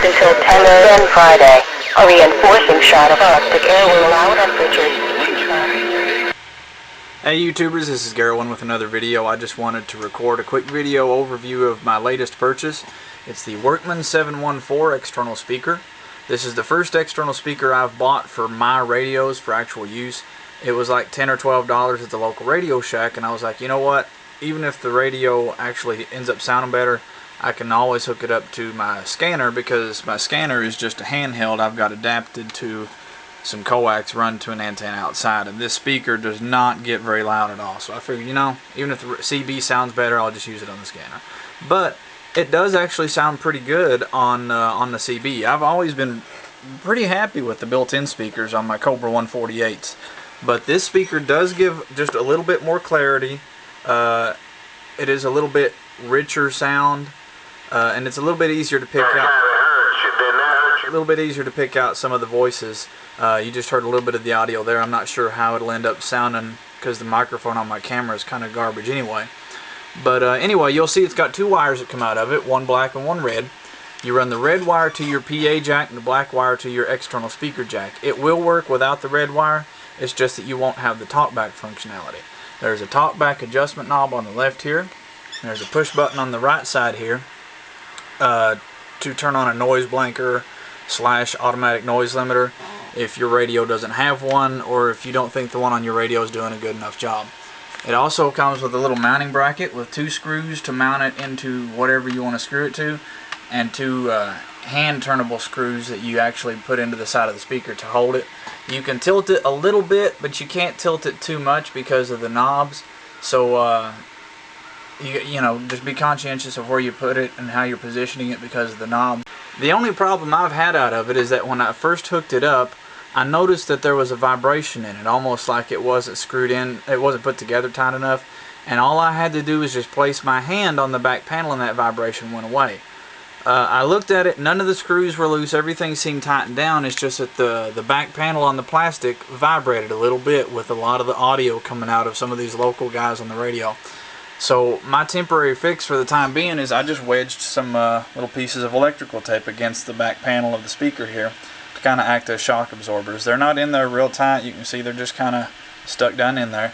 closed until 10 a.m. Friday. A reinforcing shot of Arctic air will allow temperatures. Hey YouTubers, this is Garrowin with another video. I just wanted to record a quick video overview of my latest purchase. It's the Workman 714 external speaker. This is the first external speaker I've bought for my radios for actual use. It was like $10 or $12 at the local Radio Shack, and I was like, you know what, even if the radio actually ends up sounding better, I can always hook it up to my scanner, because my scanner is just a handheld I've got adapted to some coax run to an antenna outside, and this speaker does not get very loud at all. So I figured, you know, even if the CB sounds better, I'll just use it on the scanner. But it does actually sound pretty good on the CB. I've always been pretty happy with the built-in speakers on my Cobra 148s, but this speaker does give just a little bit more clarity. It is a little bit richer sound, and it's a little bit easier to pick out. A little bit easier to pick out some of the voices. You just heard a little bit of the audio there. I'm not sure how it'll end up sounding because the microphone on my camera is kind of garbage anyway. But anyway, you'll see it's got two wires that come out of it, one black and one red. You run the red wire to your PA jack and the black wire to your external speaker jack. It will work without the red wire. It's just that you won't have the talkback functionality. There's a talkback adjustment knob on the left here. There's a push button on the right side here to turn on a noise blanker / automatic noise limiter if your radio doesn't have one, or if you don't think the one on your radio is doing a good enough job. It also comes with a little mounting bracket with two screws to mount it into whatever you want to screw it to, and two hand turnable screws that you actually put into the side of the speaker to hold it. You can tilt it a little bit, but you can't tilt it too much because of the knobs. So you know, just be conscientious of where you put it and how you're positioning it because of the knob. The only problem I've had out of it is that when I first hooked it up, I noticed that there was a vibration in it, almost like it wasn't screwed in, it wasn't put together tight enough, and all I had to do was just place my hand on the back panel and that vibration went away. I looked at it, none of the screws were loose, everything seemed tightened down. It's just that the back panel on the plastic vibrated a little bit with a lot of the audio coming out of some of these local guys on the radio. So my temporary fix for the time being is I just wedged some little pieces of electrical tape against the back panel of the speaker here to kind of act as shock absorbers. They're not in there real tight, you can see they're just kind of stuck down in there,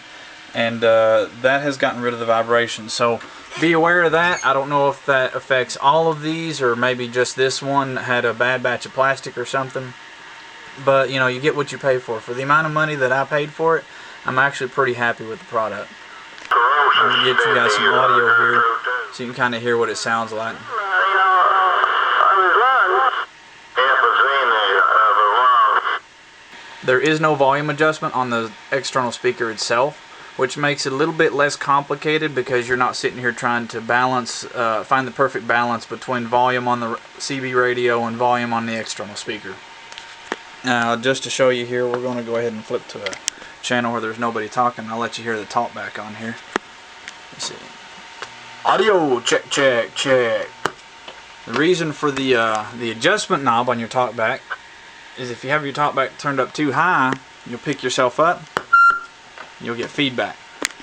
and that has gotten rid of the vibration. So be aware of that. I don't know if that affects all of these, or maybe just this one had a bad batch of plastic or something, but you know, you get what you pay for. For the amount of money that I paid for it, I'm actually pretty happy with the product. I'm going to get you guys some audio here so you can kind of hear what it sounds like. There is no volume adjustment on the external speaker itself, which makes it a little bit less complicated because you're not sitting here trying to balance, find the perfect balance between volume on the CB radio and volume on the external speaker. Now, just to show you here, we're going to go ahead and flip to a channel where there's nobody talking. I'll let you hear the talk back on here. Let's see. Audio check, check, check. The reason for the adjustment knob on your talkback is if you have your talkback turned up too high, you'll pick yourself up, you'll get feedback.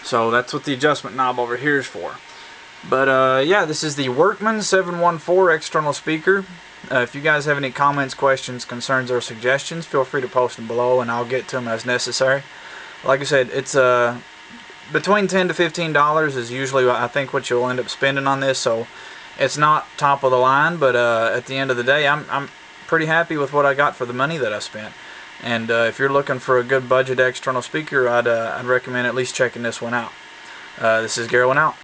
So that's what the adjustment knob over here is for. But yeah, this is the Workman 714 external speaker. If you guys have any comments, questions, concerns, or suggestions, feel free to post them below and I'll get to them as necessary. Like I said, it's between $10 to $15 is usually I think what you'll end up spending on this, so it's not top of the line, but at the end of the day, I'm pretty happy with what I got for the money that I spent. And if you're looking for a good budget external speaker, I'd recommend at least checking this one out. This is Garrowin out.